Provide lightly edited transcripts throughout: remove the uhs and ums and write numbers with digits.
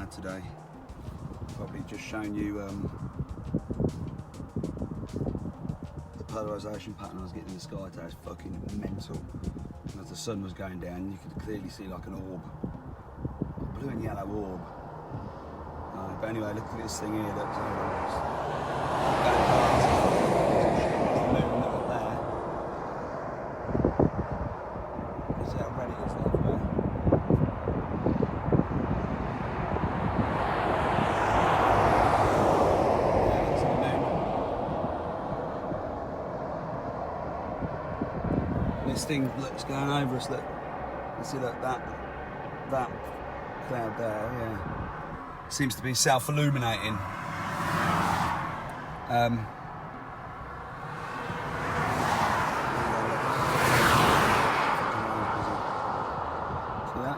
had today. Probably just showing you the polarisation pattern I was getting in the sky today. It's fucking mental. And as the sun was going down, you could clearly see like an orb, a blue and yellow orb. But anyway, look at this thing here. That's how red it is everywhere. This thing looks going over us. Look, you see that cloud there. Yeah, seems to be self-illuminating. See that?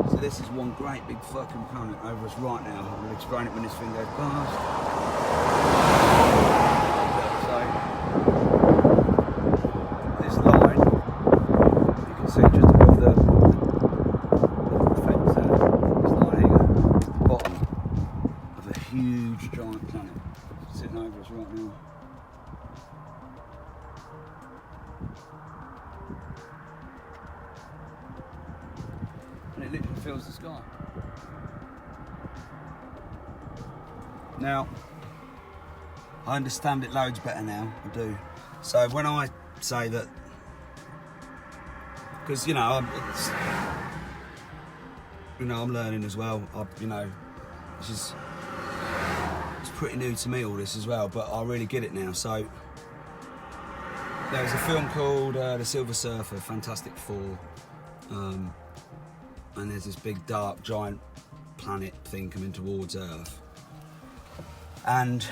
So this is one great big fucking planet over us right now. We'll explain it when this thing goes past. So this line, you can see just above the fence there, this line here, the bottom of a huge giant planet sitting over us right now. And it literally fills the sky. Now, I understand it loads better now, I do. So when I say that, because I'm learning as well. It's pretty new to me all this as well, but I really get it now. So there's a film called The Silver Surfer, Fantastic Four, and there's this big dark giant planet thing coming towards Earth, and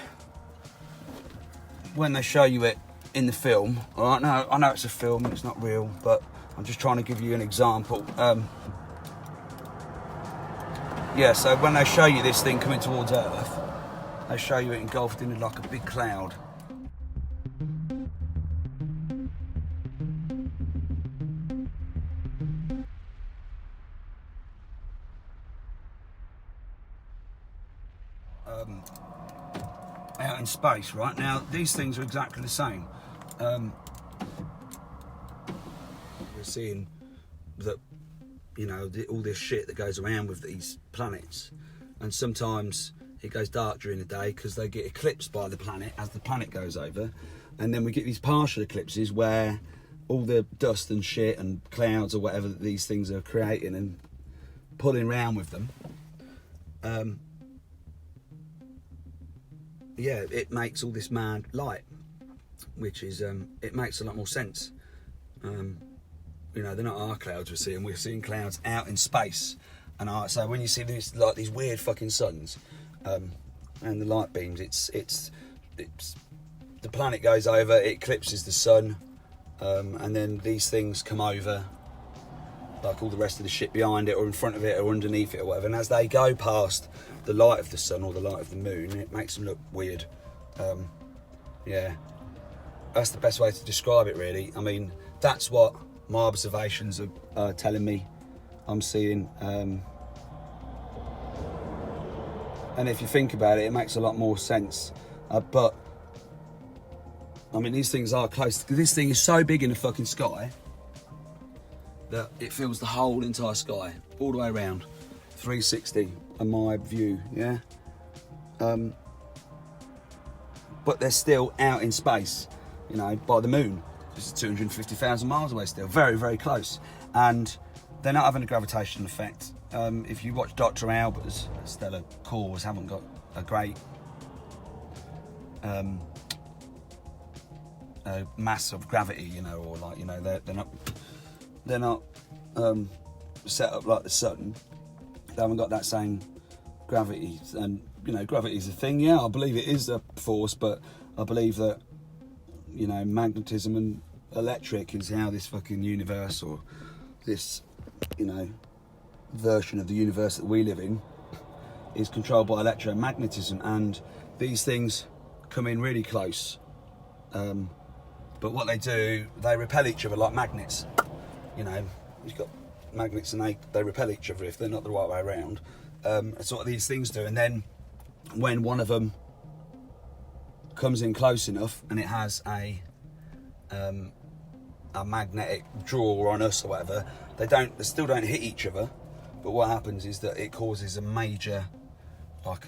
when they show you it in the film, all right, I know it's a film, it's not real, but I'm just trying to give you an example. So when they show you this thing coming towards Earth, they show you it engulfed in like a big cloud. Out in space, right? Now, these things are exactly the same. We're seeing that, all this shit that goes around with these planets, and sometimes it goes dark during the day because they get eclipsed by the planet as the planet goes over, and then we get these partial eclipses where all the dust and shit and clouds or whatever that these things are creating and pulling around with them, it makes all this mad light, which is, it makes a lot more sense. They're not our clouds we're seeing clouds out in space. And so when you see these weird fucking suns, and the light beams, it's the planet goes over, it eclipses the sun, and then these things come over, like all the rest of the shit behind it or in front of it or underneath it or whatever, and as they go past the light of the sun or the light of the moon, it makes them look weird. That's the best way to describe it, really. I mean, that's what my observations are telling me I'm seeing, and if you think about it, it makes a lot more sense. But I mean, these things are close. This thing is so big in the fucking sky that it fills the whole entire sky, all the way around, 360 on my view, yeah? But they're still out in space, by the moon. It's 250,000 miles away still, very, very close. And they're not having a gravitational effect. If you watch Dr. Albers, stellar cores haven't got a great mass of gravity, or they're not set up like the sun. They haven't got that same gravity, and gravity is a thing. Yeah, I believe it is a force, but I believe that magnetism and electric is how this fucking universe, or this version of the universe that we live in, is controlled by electromagnetism. And these things come in really close, But what they do, they repel each other like magnets. You know, you've got magnets and they repel each other if they're not the right way around. That's what these things do. And then when one of them comes in close enough and it has a magnetic draw on us or whatever, they still don't hit each other. But what happens is that it causes a major, like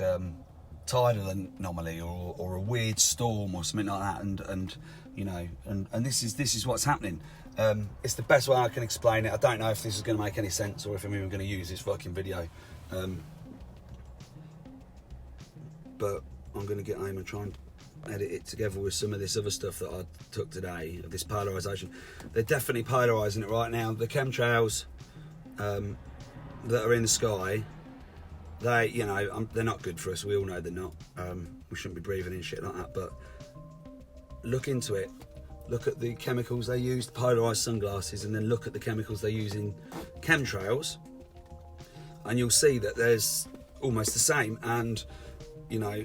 tidal anomaly or a weird storm or something like that, and you know, and this is what's happening. It's the best way I can explain it. I don't know if this is going to make any sense or if I'm even going to use this fucking video, but I'm going to get home and try and edit it together with some of this other stuff that I took today, of this polarisation. They're definitely polarising it right now. The chemtrails that are in the sky, they're not good for us. We all know they're not. We shouldn't be breathing in shit like that. But look into it. Look at the chemicals they use, the polarised sunglasses, and then look at the chemicals they use in chemtrails, and you'll see that there's almost the same. And you know,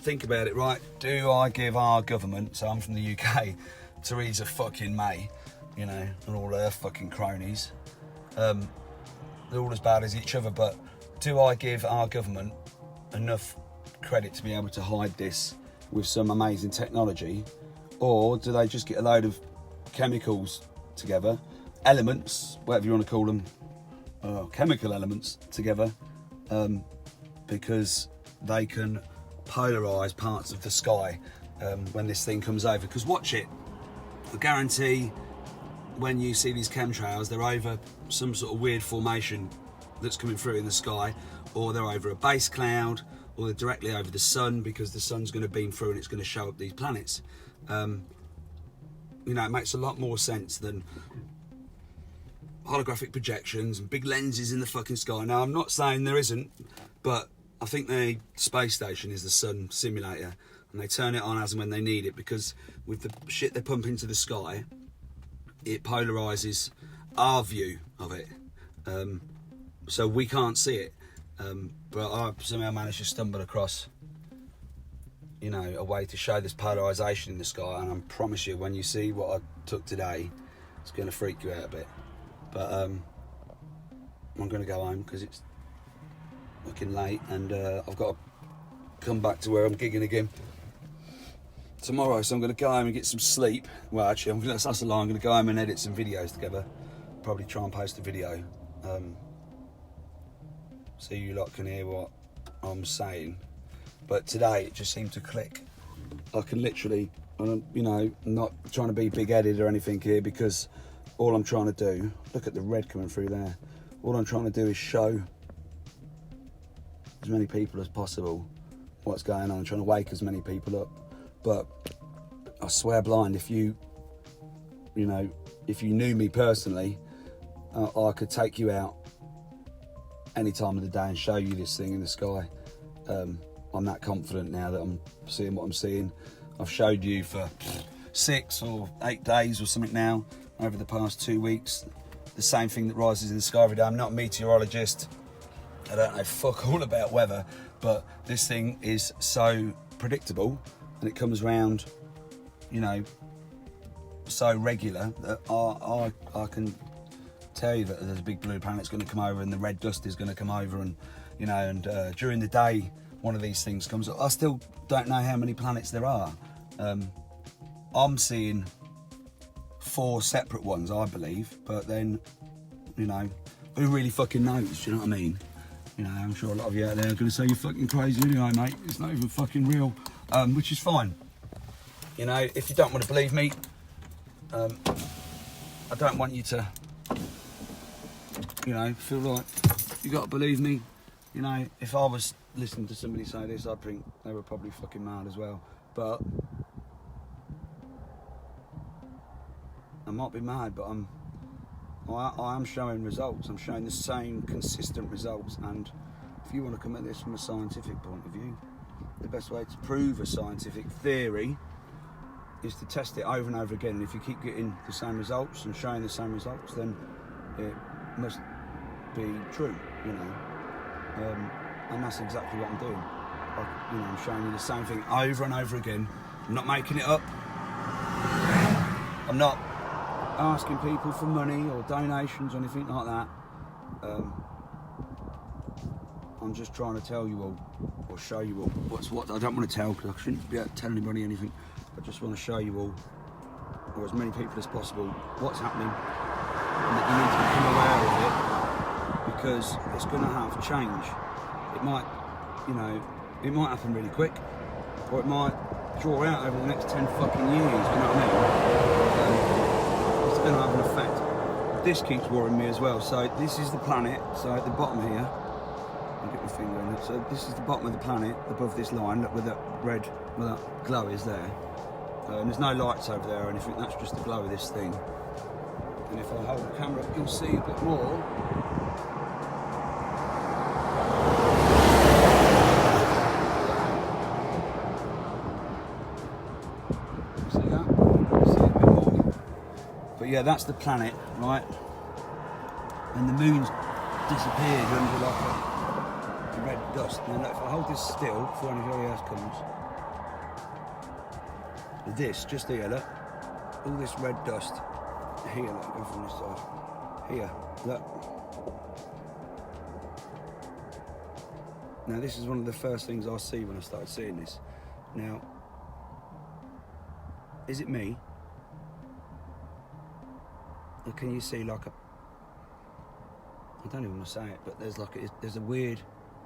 think about it, right? Do I give our government, so I'm from the UK, Theresa fucking May, you know, and all her fucking cronies, they're all as bad as each other, but do I give our government enough credit to be able to hide this with some amazing technology, or do they just get a load of chemicals together, elements, whatever you want to call them, chemical elements together, because they can polarise parts of the sky when this thing comes over? Because watch it, I guarantee when you see these chemtrails, they're over some sort of weird formation that's coming through in the sky, or they're over a base cloud, or they're directly over the sun, because the sun's going to beam through and it's going to show up these planets. You know, it makes a lot more sense than holographic projections and big lenses in the fucking sky. Now, I'm not saying there isn't, but I think the space station is the sun simulator, and they turn it on as and when they need it, because with the shit they pump into the sky, it polarises our view of it, so we can't see it. But I somehow managed to stumble across, you know, a way to show this polarisation in the sky, and I promise you, when you see what I took today, it's going to freak you out a bit. But I'm going to go home because it's looking late, and I've got to come back to where I'm gigging again tomorrow, so I'm going to go home and get some sleep. Well, actually, that's a lie. I'm going to go home and edit some videos together, probably try and post a video, so you lot can hear what I'm saying. But today it just seemed to click. I can literally, you know, not trying to be big-headed or anything here, because all I'm trying to do, look at the red coming through there, all I'm trying to do is show as many people as possible what's going on, trying to wake as many people up. But I swear blind, if you knew me personally, I could take you out any time of the day and show you this thing in the sky. I'm that confident now that I'm seeing what I'm seeing. I've showed you for 6 or 8 days or something now, over the past 2 weeks, the same thing that rises in the sky every day. I'm not a meteorologist, I don't know fuck all about weather, but this thing is so predictable, and it comes round, you know, so regular that I can tell you that there's a big blue planet's going to come over and the red dust is going to come over, and you know, and during the day one of these things comes up. I still don't know how many planets there are. I'm seeing 4 separate ones, I believe, but then, you know, who really fucking knows? Do you know what I mean? You know, I'm sure a lot of you out there are going to say you're fucking crazy anyway, mate. It's not even fucking real, which is fine. You know, if you don't want to believe me, I don't want you to, you know, feel like you got to believe me. You know, if I was listening to somebody say this, I'd think they were probably fucking mad as well. But I might be mad, but I am showing results. I'm showing the same consistent results, and if you want to come at this from a scientific point of view, the best way to prove a scientific theory is to test it over and over again. And if you keep getting the same results and showing the same results, then it must be true, you know. And that's exactly what I'm doing. You know, I'm showing you the same thing over and over again. I'm not making it up. I'm not asking people for money or donations or anything like that. I'm just trying to tell you all, or show you all, what's what. I don't want to tell, because I shouldn't be able to tell anybody anything. I just want to show you all, or as many people as possible, what's happening, and that you need to become aware of it, because it's going to have change. It might, you know, it might happen really quick, or it might draw out over the next 10 fucking years, you know what I mean? It's going to have an effect. This keeps worrying me as well. So this is the planet, so at the bottom here, I'll get my finger on it. So this is the bottom of the planet, above this line, look where that red, where that glow is there. And there's no lights over there or anything, that's just the glow of this thing. And if I hold the camera up, you'll see a bit more. See that? You'll see a bit more. But yeah, that's the planet, right? And the moon's disappeared under like a red dust. Now look, if I hold this still before anybody else comes, this, just here, look, all this red dust, here, look, go from this side, here, look. Now this is one of the first things I see when I started seeing this. Now, is it me? Or can you see like a, I don't even want to say it, but there's a weird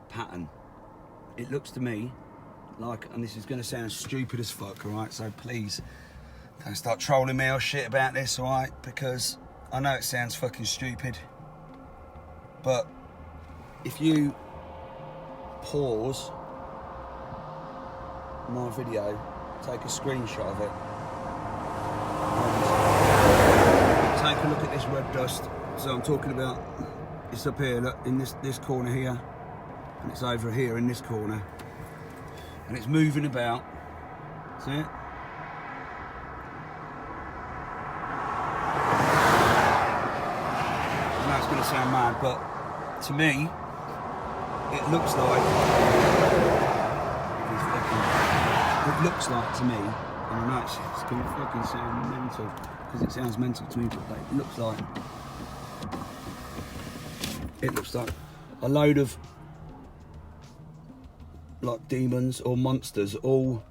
pattern. It looks to me like, and this is going to sound stupid as fuck, alright, so please don't start trolling me or shit about this, alright, because I know it sounds fucking stupid, but if you pause my video, take a screenshot of it, and take a look at this red dust. So I'm talking about, it's up here, look, in this corner here, and it's over here in this corner, and it's moving about. See it? I know it's going to sound mad, but to me, it looks like, it looks like to me, and I know it's going to fucking sound mental, because it sounds mental to me, but it looks like a load of like demons or monsters all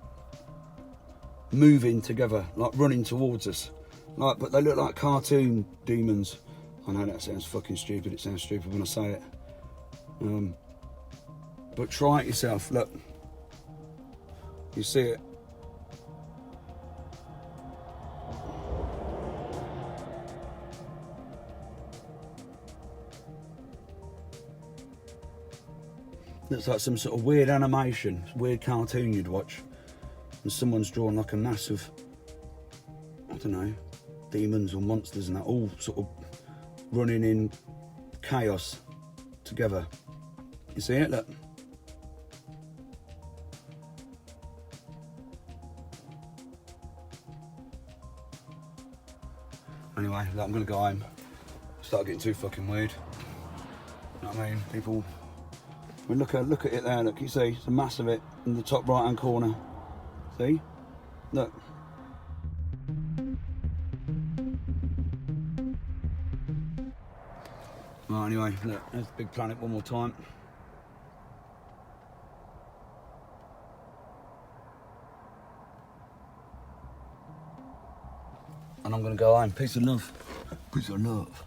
moving together, like running towards us, like, but they look like cartoon demons. I know that sounds fucking stupid, it sounds stupid when I say it, but try it yourself. Look, you see it? Looks like some sort of weird animation, weird cartoon you'd watch, and someone's drawn like a massive, I don't know, demons or monsters and that, all sort of running in chaos together. You see it? Look. Anyway, look, I'm gonna go home. Start getting too fucking weird. You know what I mean? People. I mean, look at it there, look, you see, it's a mass of it in the top right hand corner. See? Look. Right, anyway, look, there's the big planet one more time. And I'm gonna go home. Peace and love. Peace and love.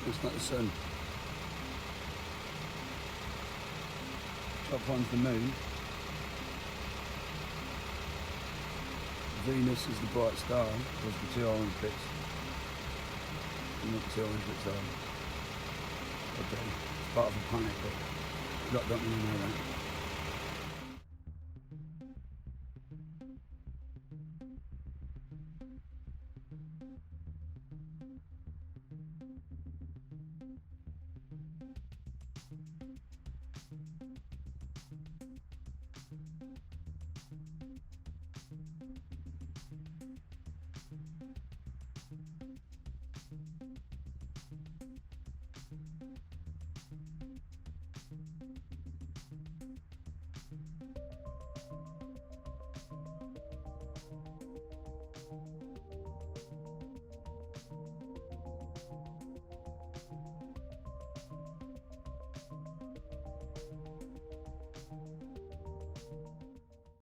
It's not the sun. Top one's the moon. Venus is the bright star, there's the two orange bits. And not the two orange bits are. Okay, it's part of a planet, but don't really know that.